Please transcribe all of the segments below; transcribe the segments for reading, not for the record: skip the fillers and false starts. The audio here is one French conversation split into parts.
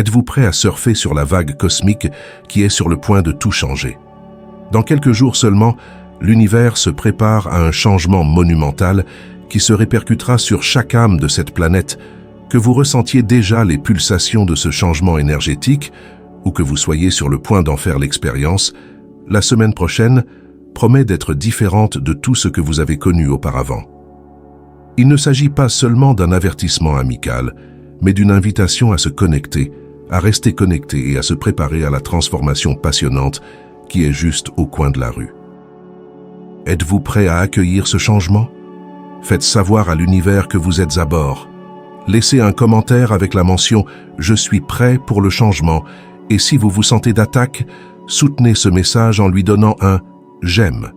Êtes-vous prêt à surfer sur la vague cosmique qui est sur le point de tout changer? Dans quelques jours seulement, l'univers se prépare à un changement monumental qui se répercutera sur chaque âme de cette planète, que vous ressentiez déjà les pulsations de ce changement énergétique ou que vous soyez sur le point d'en faire l'expérience. La semaine prochaine promet d'être différente de tout ce que vous avez connu auparavant. Il ne s'agit pas seulement d'un avertissement amical, mais d'une invitation à se connecter, à rester connecté et à se préparer à la transformation passionnante qui est juste au coin de la rue. Êtes-vous prêt à accueillir ce changement? Faites savoir à l'univers que vous êtes à bord. Laissez un commentaire avec la mention « Je suis prêt pour le changement » et si vous vous sentez d'attaque, soutenez ce message en lui donnant un « J'aime ».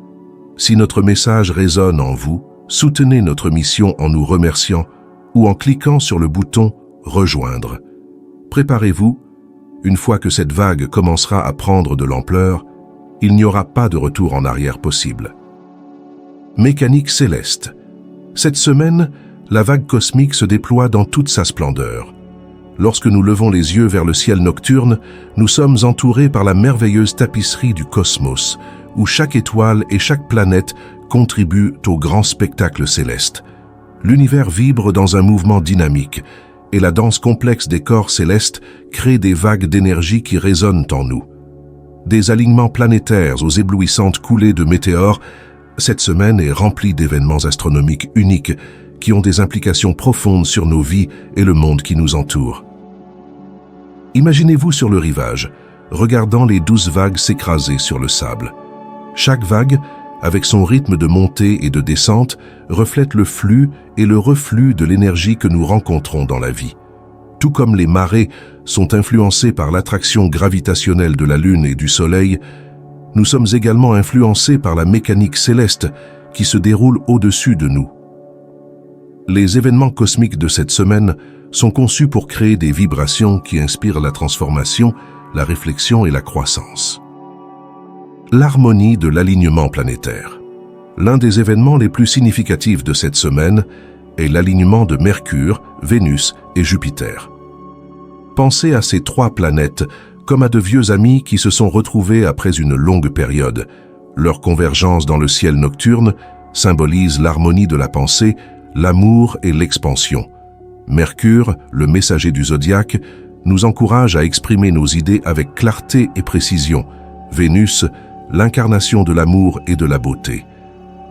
Si notre message résonne en vous, soutenez notre mission en nous remerciant ou en cliquant sur le bouton « Rejoindre ». Préparez-vous, une fois que cette vague commencera à prendre de l'ampleur, il n'y aura pas de retour en arrière possible. Mécanique céleste. Cette semaine, la vague cosmique se déploie dans toute sa splendeur. Lorsque nous levons les yeux vers le ciel nocturne, nous sommes entourés par la merveilleuse tapisserie du cosmos, où chaque étoile et chaque planète contribuent au grand spectacle céleste. L'univers vibre dans un mouvement dynamique, et la danse complexe des corps célestes crée des vagues d'énergie qui résonnent en nous. Des alignements planétaires aux éblouissantes coulées de météores, cette semaine est remplie d'événements astronomiques uniques qui ont des implications profondes sur nos vies et le monde qui nous entoure. Imaginez-vous sur le rivage, regardant les 12 vagues s'écraser sur le sable. Chaque vague, avec son rythme de montée et de descente, reflète le flux et le reflux de l'énergie que nous rencontrons dans la vie. Tout comme les marées sont influencées par l'attraction gravitationnelle de la Lune et du Soleil, nous sommes également influencés par la mécanique céleste qui se déroule au-dessus de nous. Les événements cosmiques de cette semaine sont conçus pour créer des vibrations qui inspirent la transformation, la réflexion et la croissance. L'harmonie de l'alignement planétaire. L'un des événements les plus significatifs de cette semaine est l'alignement de Mercure, Vénus et Jupiter. Pensez à ces 3 planètes comme à de vieux amis qui se sont retrouvés après une longue période. Leur convergence dans le ciel nocturne symbolise l'harmonie de la pensée, l'amour et l'expansion. Mercure, le messager du zodiaque, nous encourage à exprimer nos idées avec clarté et précision. Vénus, l'incarnation de l'amour et de la beauté,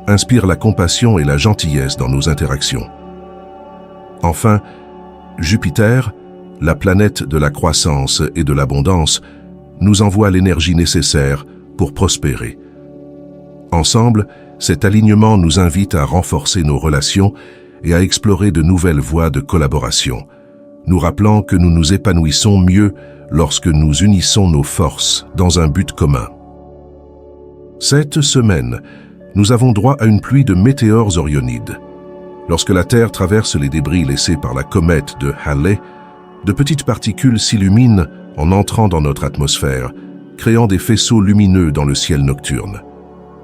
inspire la compassion et la gentillesse dans nos interactions. Enfin, Jupiter, la planète de la croissance et de l'abondance, nous envoie l'énergie nécessaire pour prospérer. Ensemble, cet alignement nous invite à renforcer nos relations et à explorer de nouvelles voies de collaboration, nous rappelant que nous nous épanouissons mieux lorsque nous unissons nos forces dans un but commun. Cette semaine, nous avons droit à une pluie de météores orionides. Lorsque la Terre traverse les débris laissés par la comète de Halley, de petites particules s'illuminent en entrant dans notre atmosphère, créant des faisceaux lumineux dans le ciel nocturne.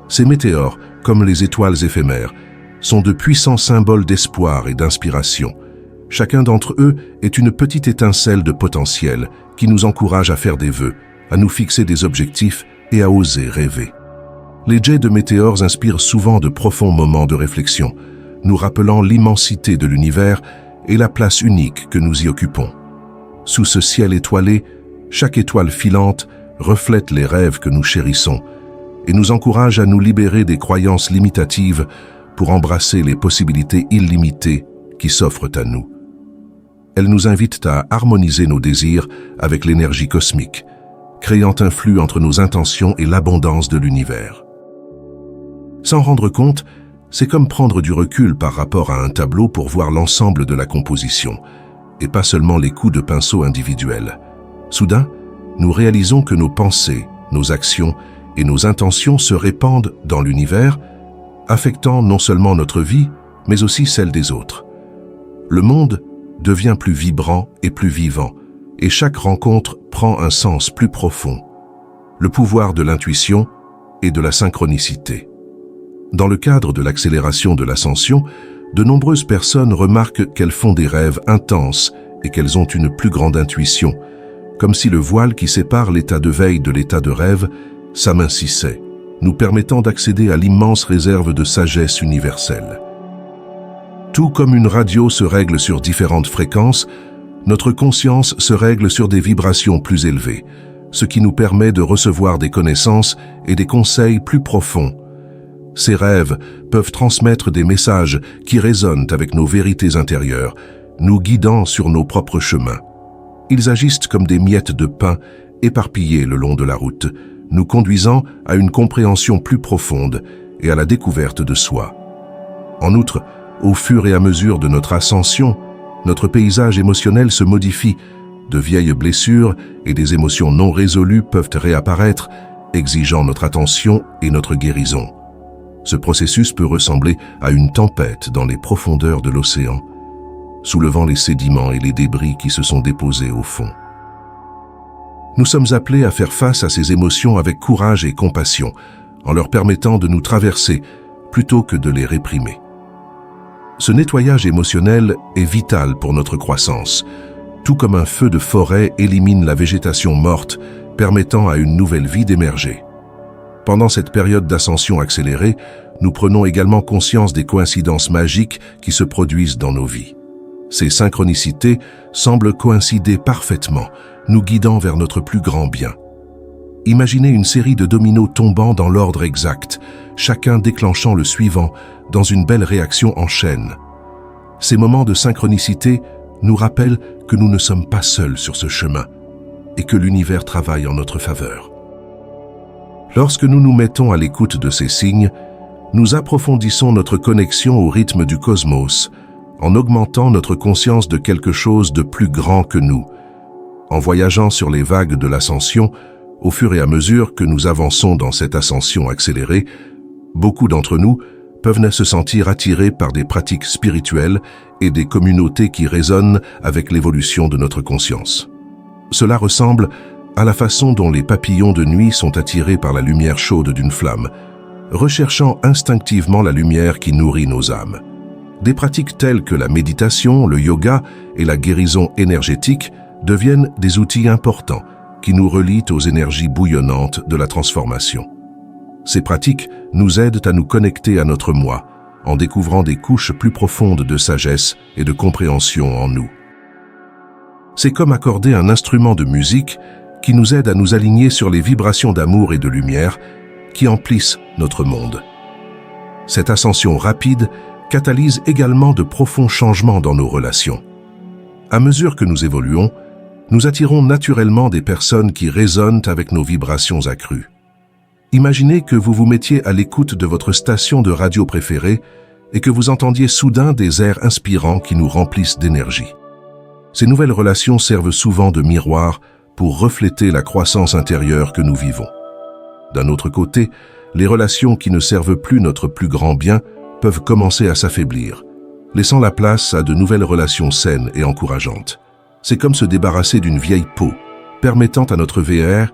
Ces météores, comme les étoiles éphémères, sont de puissants symboles d'espoir et d'inspiration. Chacun d'entre eux est une petite étincelle de potentiel qui nous encourage à faire des vœux, à nous fixer des objectifs et à oser rêver. Les jets de météores inspirent souvent de profonds moments de réflexion, nous rappelant l'immensité de l'univers et la place unique que nous y occupons. Sous ce ciel étoilé, chaque étoile filante reflète les rêves que nous chérissons et nous encourage à nous libérer des croyances limitatives pour embrasser les possibilités illimitées qui s'offrent à nous. Elles nous invitent à harmoniser nos désirs avec l'énergie cosmique, créant un flux entre nos intentions et l'abondance de l'univers. S'en rendre compte, c'est comme prendre du recul par rapport à un tableau pour voir l'ensemble de la composition, et pas seulement les coups de pinceau individuels. Soudain, nous réalisons que nos pensées, nos actions et nos intentions se répandent dans l'univers, affectant non seulement notre vie, mais aussi celle des autres. Le monde devient plus vibrant et plus vivant, et chaque rencontre prend un sens plus profond. Le pouvoir de l'intuition et de la synchronicité. Dans le cadre de l'accélération de l'ascension, de nombreuses personnes remarquent qu'elles font des rêves intenses et qu'elles ont une plus grande intuition, comme si le voile qui sépare l'état de veille de l'état de rêve s'amincissait, nous permettant d'accéder à l'immense réserve de sagesse universelle. Tout comme une radio se règle sur différentes fréquences, notre conscience se règle sur des vibrations plus élevées, ce qui nous permet de recevoir des connaissances et des conseils plus profonds. Ces rêves peuvent transmettre des messages qui résonnent avec nos vérités intérieures, nous guidant sur nos propres chemins. Ils agissent comme des miettes de pain éparpillées le long de la route, nous conduisant à une compréhension plus profonde et à la découverte de soi. En outre, au fur et à mesure de notre ascension, notre paysage émotionnel se modifie, de vieilles blessures et des émotions non résolues peuvent réapparaître, exigeant notre attention et notre guérison. Ce processus peut ressembler à une tempête dans les profondeurs de l'océan, soulevant les sédiments et les débris qui se sont déposés au fond. Nous sommes appelés à faire face à ces émotions avec courage et compassion, en leur permettant de nous traverser plutôt que de les réprimer. Ce nettoyage émotionnel est vital pour notre croissance, tout comme un feu de forêt élimine la végétation morte, permettant à une nouvelle vie d'émerger. Pendant cette période d'ascension accélérée, nous prenons également conscience des coïncidences magiques qui se produisent dans nos vies. Ces synchronicités semblent coïncider parfaitement, nous guidant vers notre plus grand bien. Imaginez une série de dominos tombant dans l'ordre exact, chacun déclenchant le suivant dans une belle réaction en chaîne. Ces moments de synchronicité nous rappellent que nous ne sommes pas seuls sur ce chemin et que l'univers travaille en notre faveur. Lorsque nous nous mettons à l'écoute de ces signes, nous approfondissons notre connexion au rythme du cosmos, en augmentant notre conscience de quelque chose de plus grand que nous. En voyageant sur les vagues de l'ascension, au fur et à mesure que nous avançons dans cette ascension accélérée, beaucoup d'entre nous peuvent se sentir attirés par des pratiques spirituelles et des communautés qui résonnent avec l'évolution de notre conscience. Cela ressemble à la façon dont les papillons de nuit sont attirés par la lumière chaude d'une flamme, recherchant instinctivement la lumière qui nourrit nos âmes. Des pratiques telles que la méditation, le yoga et la guérison énergétique deviennent des outils importants qui nous relient aux énergies bouillonnantes de la transformation. Ces pratiques nous aident à nous connecter à notre moi, en découvrant des couches plus profondes de sagesse et de compréhension en nous. C'est comme accorder un instrument de musique qui nous aide à nous aligner sur les vibrations d'amour et de lumière qui emplissent notre monde. Cette ascension rapide catalyse également de profonds changements dans nos relations. À mesure que nous évoluons, nous attirons naturellement des personnes qui résonnent avec nos vibrations accrues. Imaginez que vous vous mettiez à l'écoute de votre station de radio préférée et que vous entendiez soudain des airs inspirants qui nous remplissent d'énergie. Ces nouvelles relations servent souvent de miroir pour refléter la croissance intérieure que nous vivons. D'un autre côté, les relations qui ne servent plus notre plus grand bien peuvent commencer à s'affaiblir, laissant la place à de nouvelles relations saines et encourageantes. C'est comme se débarrasser d'une vieille peau, permettant à notre VR.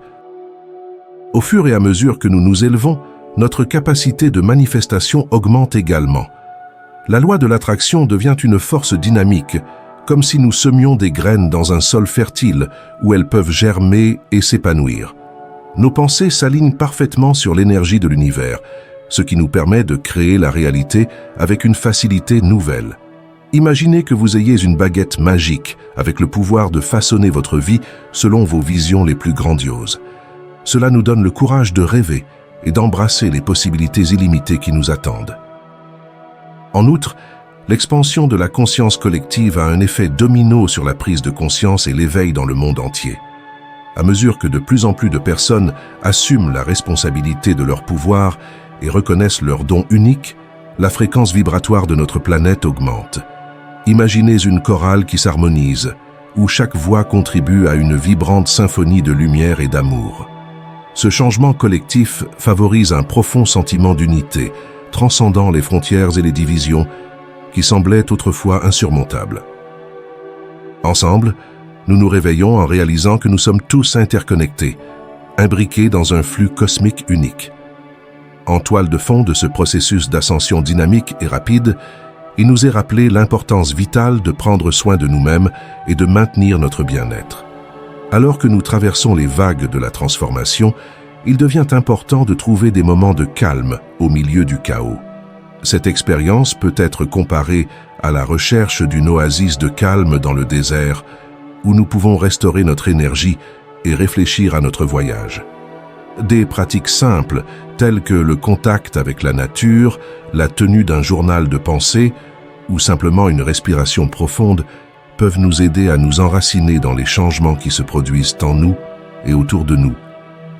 Au fur et à mesure que nous nous élevons, notre capacité de manifestation augmente également. La loi de l'attraction devient une force dynamique, comme si nous semions des graines dans un sol fertile où elles peuvent germer et s'épanouir. Nos pensées s'alignent parfaitement sur l'énergie de l'univers, ce qui nous permet de créer la réalité avec une facilité nouvelle. Imaginez que vous ayez une baguette magique avec le pouvoir de façonner votre vie selon vos visions les plus grandioses. Cela nous donne le courage de rêver et d'embrasser les possibilités illimitées qui nous attendent. En outre, l'expansion de la conscience collective a un effet domino sur la prise de conscience et l'éveil dans le monde entier. À mesure que de plus en plus de personnes assument la responsabilité de leur pouvoir et reconnaissent leurs dons uniques, la fréquence vibratoire de notre planète augmente. Imaginez une chorale qui s'harmonise, où chaque voix contribue à une vibrante symphonie de lumière et d'amour. Ce changement collectif favorise un profond sentiment d'unité, transcendant les frontières et les divisions qui semblaient autrefois insurmontables. Ensemble, nous nous réveillons en réalisant que nous sommes tous interconnectés, imbriqués dans un flux cosmique unique. En toile de fond de ce processus d'ascension dynamique et rapide, il nous est rappelé l'importance vitale de prendre soin de nous-mêmes et de maintenir notre bien-être. Alors que nous traversons les vagues de la transformation, il devient important de trouver des moments de calme au milieu du chaos. Cette expérience peut être comparée à la recherche d'une oasis de calme dans le désert, où nous pouvons restaurer notre énergie et réfléchir à notre voyage. Des pratiques simples, telles que le contact avec la nature, la tenue d'un journal de pensée ou simplement une respiration profonde, peuvent nous aider à nous enraciner dans les changements qui se produisent en nous et autour de nous,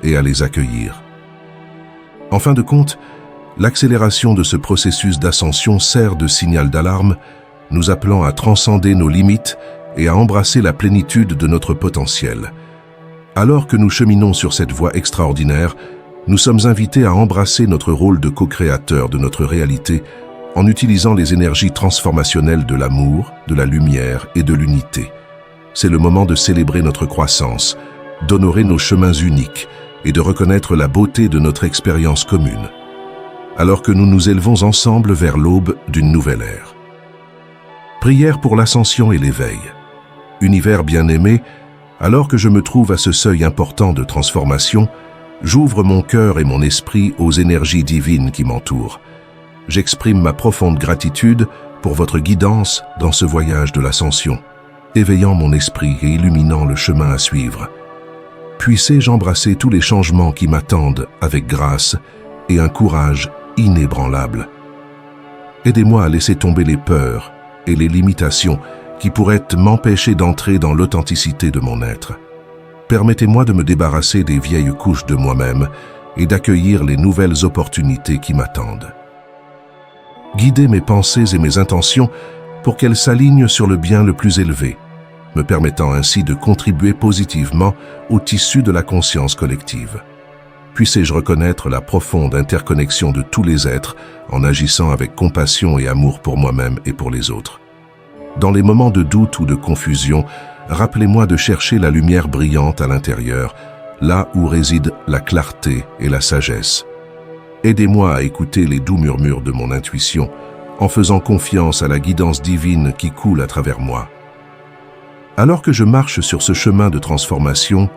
et à les accueillir. En fin de compte, l'accélération de ce processus d'ascension sert de signal d'alarme, nous appelant à transcender nos limites et à embrasser la plénitude de notre potentiel. Alors que nous cheminons sur cette voie extraordinaire, nous sommes invités à embrasser notre rôle de co-créateur de notre réalité en utilisant les énergies transformationnelles de l'amour, de la lumière et de l'unité. C'est le moment de célébrer notre croissance, d'honorer nos chemins uniques et de reconnaître la beauté de notre expérience commune, alors que nous nous élevons ensemble vers l'aube d'une nouvelle ère. Prière pour l'ascension et l'éveil. Univers bien-aimé, alors que je me trouve à ce seuil important de transformation, j'ouvre mon cœur et mon esprit aux énergies divines qui m'entourent. J'exprime ma profonde gratitude pour votre guidance dans ce voyage de l'ascension, éveillant mon esprit et illuminant le chemin à suivre. Puissé-je embrasser tous les changements qui m'attendent avec grâce et un courage inébranlable. Aidez-moi à laisser tomber les peurs et les limitations qui pourraient m'empêcher d'entrer dans l'authenticité de mon être. Permettez-moi de me débarrasser des vieilles couches de moi-même et d'accueillir les nouvelles opportunités qui m'attendent. Guidez mes pensées et mes intentions pour qu'elles s'alignent sur le bien le plus élevé, me permettant ainsi de contribuer positivement au tissu de la conscience collective. Puissé-je reconnaître la profonde interconnexion de tous les êtres en agissant avec compassion et amour pour moi-même et pour les autres. Dans les moments de doute ou de confusion, rappelez-moi de chercher la lumière brillante à l'intérieur, là où réside la clarté et la sagesse. Aidez-moi à écouter les doux murmures de mon intuition, en faisant confiance à la guidance divine qui coule à travers moi. Alors que je marche sur ce chemin de transformation,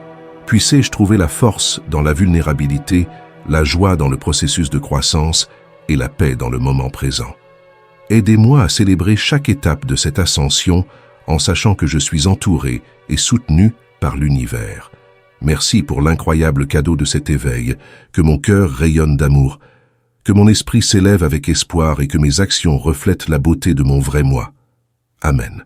puissé-je trouver la force dans la vulnérabilité, la joie dans le processus de croissance et la paix dans le moment présent. Aidez-moi à célébrer chaque étape de cette ascension en sachant que je suis entouré et soutenu par l'univers. Merci pour l'incroyable cadeau de cet éveil, que mon cœur rayonne d'amour, que mon esprit s'élève avec espoir et que mes actions reflètent la beauté de mon vrai moi. Amen.